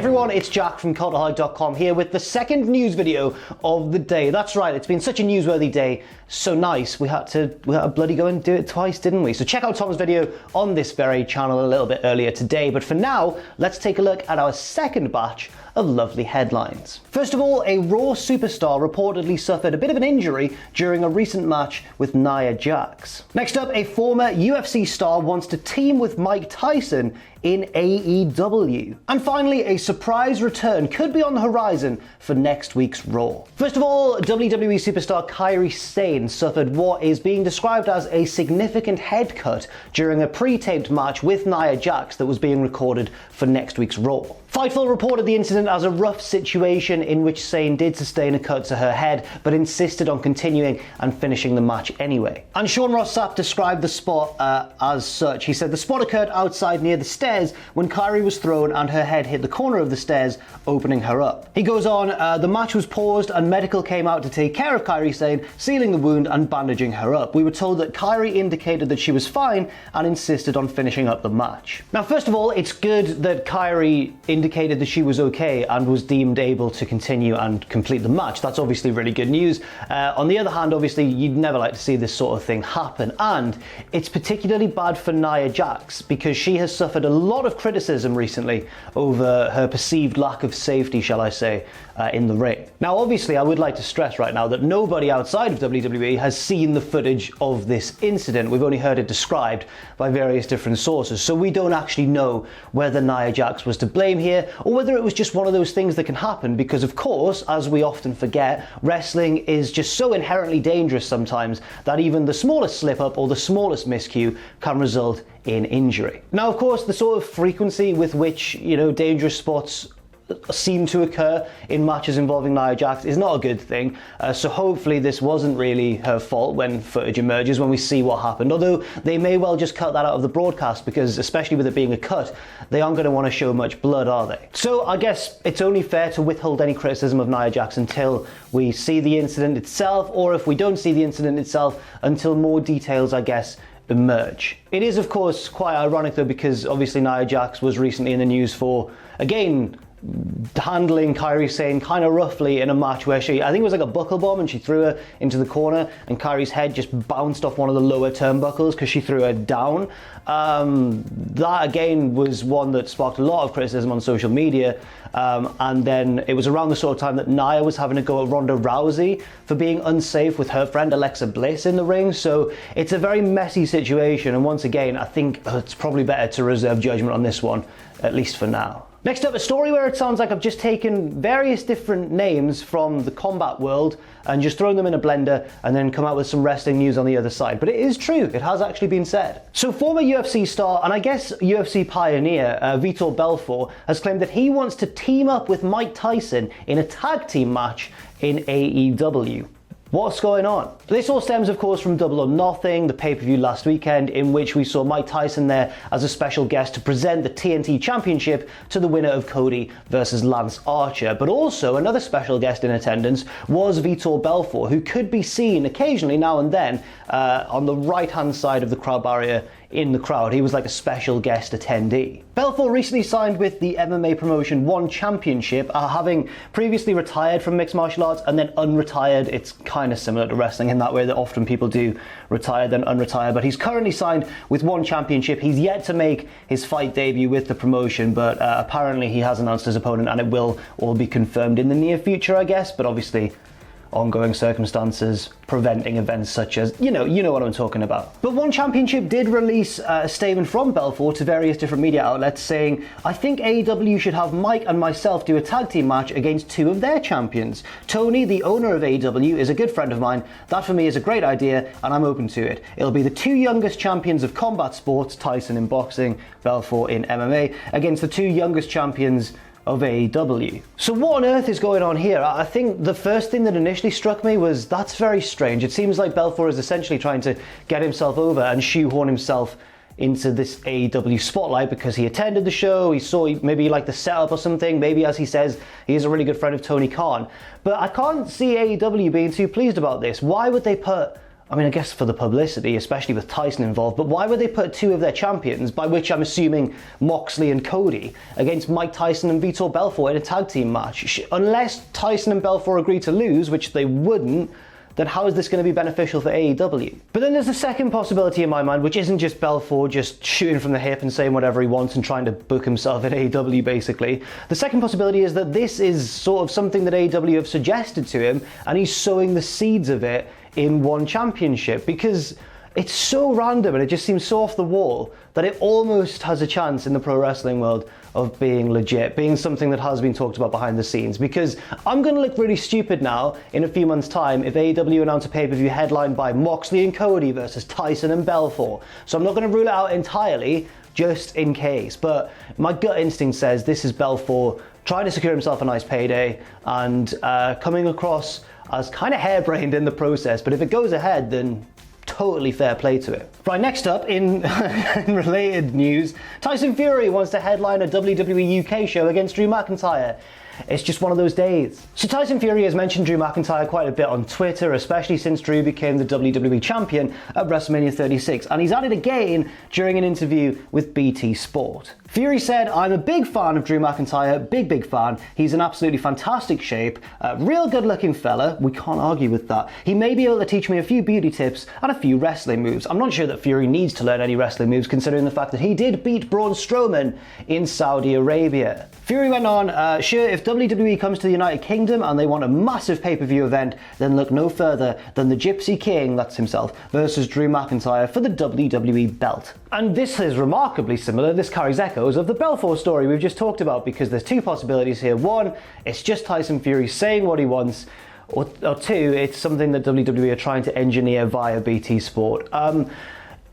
everyone, it's Jack from Cultaholic.com here with the second news video of the day. That's right, it's been such a newsworthy day, so nice, we had to bloody go and do it twice, didn't we? So check out Tom's video on this very channel a little bit earlier today, but for now, let's take a look at our second batch of lovely headlines. First of all, a Raw Superstar reportedly suffered a bit of an injury during a recent match with Nia Jax. Next up, a former UFC star wants to team with Mike Tyson in AEW. And finally, a surprise return could be on the horizon for next week's Raw. First of all, WWE superstar Kairi Sane suffered what is being described as a significant head cut during a pre-taped match with Nia Jax that was being recorded for next week's Raw. Fightful reported the incident as a rough situation in which Sane did sustain a cut to her head, but insisted on continuing and finishing the match anyway. And Sean Ross Sapp described the spot as such. He said the spot occurred outside near the stairs when Kairi was thrown and her head hit the corner of the stairs, opening her up. He goes on, the match was paused and medical came out to take care of Kairi Sane, sealing the wound and bandaging her up. We were told that Kairi indicated that she was fine and insisted on finishing up the match. Now, first of all, it's good that Kairi indicated that she was okay and was deemed able to continue and complete the match. That's obviously really good news. On the other hand, obviously, you'd never like to see this sort of thing happen, and it's particularly bad for Nia Jax because she has suffered a lot of criticism recently over her perceived lack of safety, shall I say, in the ring. Now, obviously, I would like to stress right now that nobody outside of WWE has seen the footage of this incident. We've only heard it described by various different sources, so we don't actually know whether Nia Jax was to blame here or whether it was just one of those things that can happen because, of course, as we often forget, wrestling is just so inherently dangerous sometimes that even the smallest slip-up or the smallest miscue can result in injury. Now, of course, the sort of frequency with which, dangerous spots seem to occur in matches involving Nia Jax is not a good thing, so hopefully this wasn't really her fault when footage emerges, when we see what happened, although they may well just cut that out of the broadcast because, especially with it being a cut, they aren't going to want to show much blood, are they? So I guess it's only fair to withhold any criticism of Nia Jax until we see the incident itself, or if we don't see the incident itself, until more details, I guess, emerge. It is, of course, quite ironic though, because obviously Nia Jax was recently in the news for, again, handling Kairi Sane kind of roughly in a match where I think it was like a buckle bomb and she threw her into the corner and Kairi's head just bounced off one of the lower turnbuckles because she threw her down. That again was one that sparked a lot of criticism on social media, and then it was around the sort of time that Nia was having to go at Ronda Rousey for being unsafe with her friend Alexa Bliss in the ring, so it's a very messy situation, and once again I think it's probably better to reserve judgment on this one, at least for now. Next up, a story where it sounds like I've just taken various different names from the combat world and just thrown them in a blender and then come out with some wrestling news on the other side. But it is true, it has actually been said. So former UFC star, and I guess UFC pioneer, Vitor Belfort, has claimed that he wants to team up with Mike Tyson in a tag team match in AEW. What's going on? This all stems, of course, from Double or Nothing, the pay-per-view last weekend, in which we saw Mike Tyson there as a special guest to present the TNT Championship to the winner of Cody versus Lance Archer. But also, another special guest in attendance was Vitor Belfort, who could be seen occasionally now and then on the right-hand side of the crowd barrier in the crowd. He was like a special guest attendee. Belfort recently signed with the MMA promotion One Championship, having previously retired from mixed martial arts and then unretired. It's kind of similar to wrestling in that way that often people do retire then unretire, but he's currently signed with One Championship. He's yet to make his fight debut with the promotion, but apparently he has announced his opponent and it will all be confirmed in the near future, I guess, but obviously ongoing circumstances preventing events such as, you know what I'm talking about. But One Championship did release a statement from Belfort to various different media outlets saying, I think AEW should have Mike and myself do a tag team match against two of their champions. Tony, the owner of AEW, is a good friend of mine. That for me is a great idea and I'm open to it. It'll be the two youngest champions of combat sports, Tyson in boxing, Belfort in MMA, against the two youngest champions of AEW. So what on earth is going on here? I think the first thing that initially struck me was that's very strange. It seems like Belfort is essentially trying to get himself over and shoehorn himself into this AEW spotlight because he attended the show, he saw maybe like the setup or something, maybe as he says, he's a really good friend of Tony Khan. But I can't see AEW being too pleased about this. Why would they put I mean, I guess for the publicity, especially with Tyson involved, but why would they put two of their champions, by which I'm assuming Moxley and Cody, against Mike Tyson and Vitor Belfort in a tag team match? Unless Tyson and Belfort agree to lose, which they wouldn't, then how is this going to be beneficial for AEW? But then there's the second possibility in my mind, which isn't just Belfort just shooting from the hip and saying whatever he wants and trying to book himself at AEW, basically. The second possibility is that this is sort of something that AEW have suggested to him, and he's sowing the seeds of it in one championship, because it's so random and it just seems so off the wall that it almost has a chance in the pro wrestling world of being legit, being something that has been talked about behind the scenes. Because I'm going to look really stupid now in a few months' time if AEW announce a pay-per-view headlined by Moxley and Cody versus Tyson and Belfort. So I'm not going to rule it out entirely, just in case. But my gut instinct says this is Belfort trying to secure himself a nice payday and coming across as kind of harebrained in the process. But if it goes ahead, then totally fair play to it. Right, next up, in related news, Tyson Fury wants to headline a WWE UK show against Drew McIntyre. It's just one of those days. So Tyson Fury has mentioned Drew McIntyre quite a bit on Twitter, especially since Drew became the WWE champion at WrestleMania 36, and he's at it again during an interview with BT Sport. Fury said, "I'm a big fan of Drew McIntyre, big fan. He's in absolutely fantastic shape, a real good looking fella, we can't argue with that. He may be able to teach me a few beauty tips and a few wrestling moves." I'm not sure that Fury needs to learn any wrestling moves, considering the fact that he did beat Braun Strowman in Saudi Arabia. Fury went on, "Sure, if WWE comes to the United Kingdom and they want a massive pay-per-view event, then look no further than the Gypsy King," that's himself, "versus Drew McIntyre for the WWE belt." And this is remarkably similar. This carries echoes of the Belfort story we've just talked about, because there's two possibilities here. One, it's just Tyson Fury saying what he wants, or two, it's something that WWE are trying to engineer via BT Sport.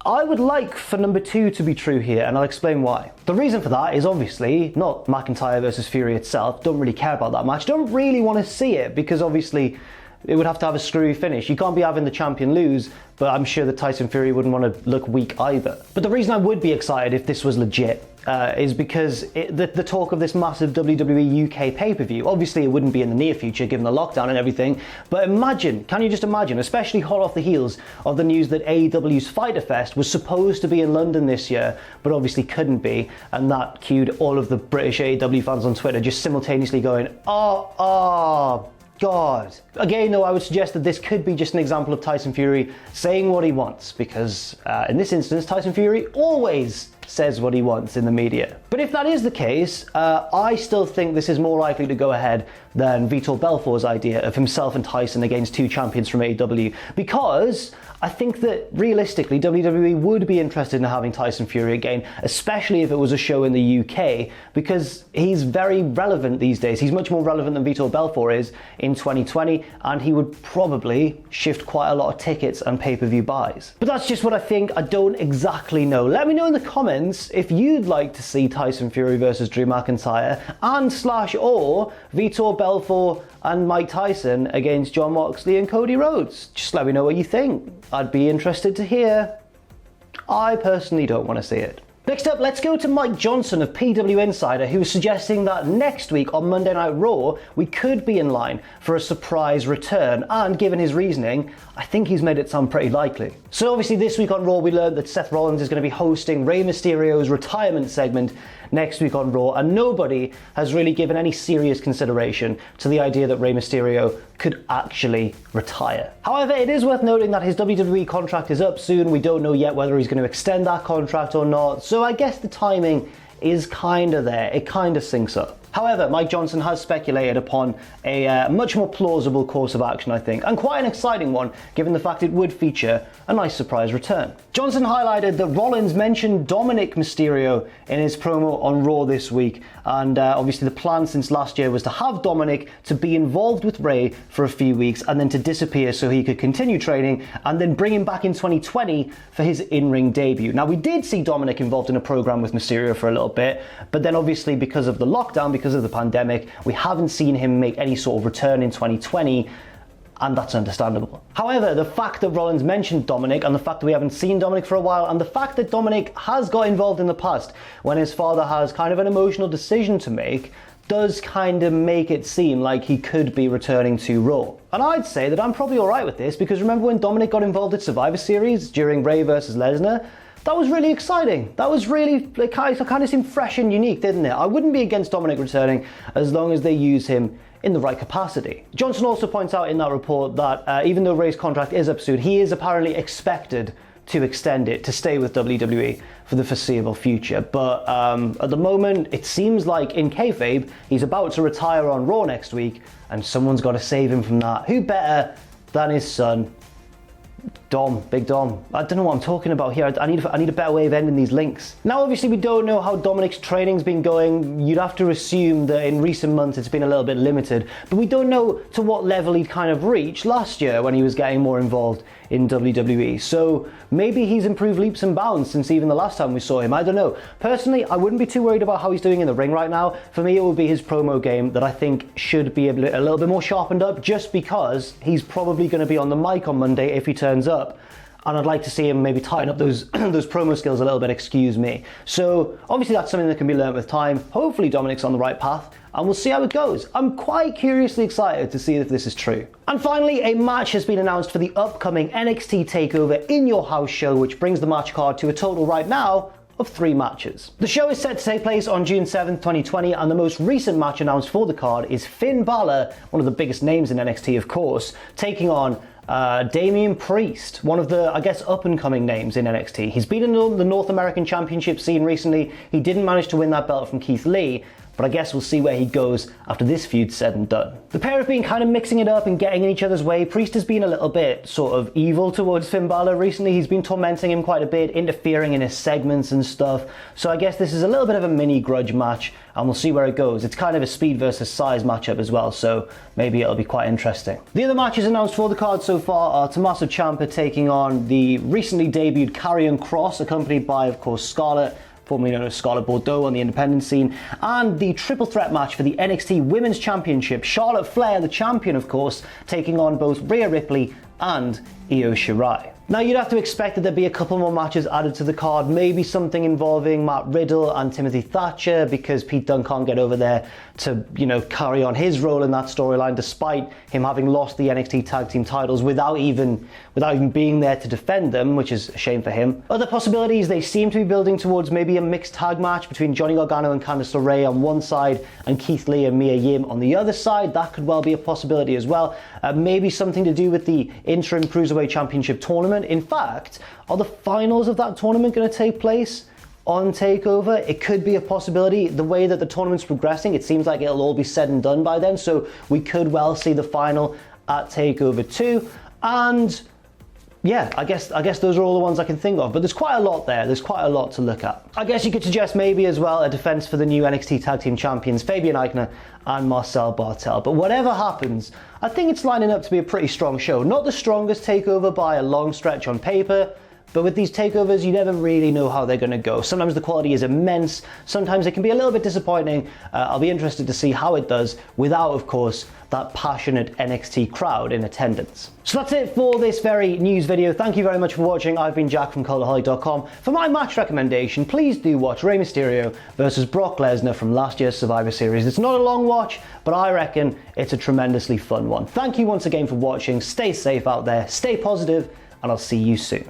I would like for number two to be true here, and I'll explain why. The reason for that is obviously not McIntyre versus Fury itself. Don't really care about that match. Don't really want to see it, because obviously it would have to have a screwy finish. You can't be having the champion lose, but I'm sure that Tyson Fury wouldn't want to look weak either. But the reason I would be excited if this was legit is because the talk of this massive WWE UK pay-per-view, obviously it wouldn't be in the near future given the lockdown and everything, but imagine, can you just imagine, especially hot off the heels of the news that AEW's Fyter Fest was supposed to be in London this year, but obviously couldn't be, and that cued all of the British AEW fans on Twitter just simultaneously going, God. Again, though, I would suggest that this could be just an example of Tyson Fury saying what he wants, because in this instance, Tyson Fury always says what he wants in the media. But if that is the case, I still think this is more likely to go ahead than Vitor Belfort's idea of himself and Tyson against two champions from AEW, because I think that realistically WWE would be interested in having Tyson Fury again, especially if it was a show in the UK, because he's very relevant these days. He's much more relevant than Vitor Belfort is in 2020, and he would probably shift quite a lot of tickets and pay-per-view buys. But that's just what I think. I don't exactly know. Let me know in the comments if you'd like to see Tyson Fury versus Drew McIntyre and /or Vitor Belfort and Mike Tyson against Jon Moxley and Cody Rhodes. Just let me know what you think. I'd be interested to hear. I personally don't want to see it. Next up, let's go to Mike Johnson of PW Insider, who was suggesting that next week on Monday Night Raw, we could be in line for a surprise return, and given his reasoning, I think he's made it sound pretty likely. So obviously this week on Raw, we learned that Seth Rollins is going to be hosting Rey Mysterio's retirement segment next week on Raw, and nobody has really given any serious consideration to the idea that Rey Mysterio could actually retire. However, it is worth noting that his WWE contract is up soon. We don't know yet whether he's going to extend that contract or not, so I guess the timing is kind of there. It kind of syncs up. However, Mike Johnson has speculated upon a much more plausible course of action, I think, and quite an exciting one, given the fact it would feature a nice surprise return. Johnson highlighted that Rollins mentioned Dominic Mysterio in his promo on Raw this week, and obviously the plan since last year was to have Dominic to be involved with Rey for a few weeks and then to disappear so he could continue training, and then bring him back in 2020 for his in-ring debut. Now, we did see Dominic involved in a program with Mysterio for a little bit, but then obviously because of the lockdown, because of the pandemic, we haven't seen him make any sort of return in 2020, and that's understandable. However, the fact that Rollins mentioned Dominic, and the fact that we haven't seen Dominic for a while, and the fact that Dominic has got involved in the past when his father has kind of an emotional decision to make, does kind of make it seem like he could be returning to Raw. And I'd say that I'm probably alright with this, because remember when Dominic got involved at Survivor Series during Rey versus Lesnar? That was really exciting. That was really, it kind of seemed fresh and unique, didn't it? I wouldn't be against Dominic returning as long as they use him in the right capacity. Johnson also points out in that report that even though Rey's contract is up soon, he is apparently expected to extend it to stay with WWE for the foreseeable future. But at the moment, it seems like in kayfabe, he's about to retire on Raw next week, and someone's got to save him from that. Who better than his son, Dom, Big Dom. I don't know what I'm talking about here. I need a better way of ending these links. Now, obviously, we don't know how Dominic's training's been going. You'd have to assume that in recent months it's been a little bit limited, but we don't know to what level he'd kind of reached last year when he was getting more involved in WWE. So maybe he's improved leaps and bounds since even the last time we saw him. I don't know. Personally, I wouldn't be too worried about how he's doing in the ring right now. For me, it would be his promo game that I think should be a little bit more sharpened up, just because he's probably going to be on the mic on Monday if he turns up. And I'd like to see him maybe tighten up those those promo skills a little bit, excuse me. So obviously that's something that can be learned with time. Hopefully Dominic's on the right path, and we'll see how it goes. I'm quite curiously excited to see if this is true. And finally, a match has been announced for the upcoming NXT TakeOver In Your House show, which brings the match card to a total right now of 3 matches. The show is set to take place on June 7th, 2020, and the most recent match announced for the card is Finn Balor, one of the biggest names in NXT of course, taking on Damian Priest, one of the, I guess, up-and-coming names in NXT. He's been in the North American Championship scene recently. He didn't manage to win that belt from Keith Lee, but I guess we'll see where he goes after this feud's said and done. The pair have been kind of mixing it up and getting in each other's way. Priest has been a little bit sort of evil towards Finn Balor recently. He's been tormenting him quite a bit, interfering in his segments and stuff. So I guess this is a little bit of a mini grudge match, and we'll see where it goes. It's kind of a speed versus size matchup as well, so maybe it'll be quite interesting. The other matches announced for the card so far are Tommaso Ciampa taking on the recently debuted Karrion Kross, accompanied by, of course, Scarlett, formerly known as Scarlett Bordeaux on the independent scene, and the triple threat match for the NXT Women's Championship. Charlotte Flair, the champion of course, taking on both Rhea Ripley and Io Shirai. Now, you'd have to expect that there'd be a couple more matches added to the card, maybe something involving Matt Riddle and Timothy Thatcher, because Pete Dunne can't get over there to, carry on his role in that storyline, despite him having lost the NXT tag team titles without even being there to defend them, which is a shame for him. Other possibilities, they seem to be building towards maybe a mixed tag match between Johnny Gargano and Candice LeRae on one side and Keith Lee and Mia Yim on the other side. That could well be a possibility as well. Maybe something to do with the interim Cruiserweight Championship tournament. In fact, are the finals of that tournament going to take place on TakeOver? It could be a possibility. The way that the tournament's progressing, it seems like it'll all be said and done by then, so we could well see the final at TakeOver 2. And yeah, I guess those are all the ones I can think of, but there's quite a lot there. There's quite a lot to look at. I guess you could suggest maybe as well a defense for the new NXT Tag Team Champions, Fabian Aichner and Marcel Bartel. But whatever happens, I think it's lining up to be a pretty strong show. Not the strongest TakeOver by a long stretch on paper, but with these takeovers, you never really know how they're going to go. Sometimes the quality is immense, sometimes it can be a little bit disappointing. I'll be interested to see how it does without, of course, that passionate NXT crowd in attendance. So that's it for this very news video. Thank you very much for watching. I've been Jack from Cultaholic.com. For my match recommendation, please do watch Rey Mysterio versus Brock Lesnar from last year's Survivor Series. It's not a long watch, but I reckon it's a tremendously fun one. Thank you once again for watching. Stay safe out there, stay positive, and I'll see you soon.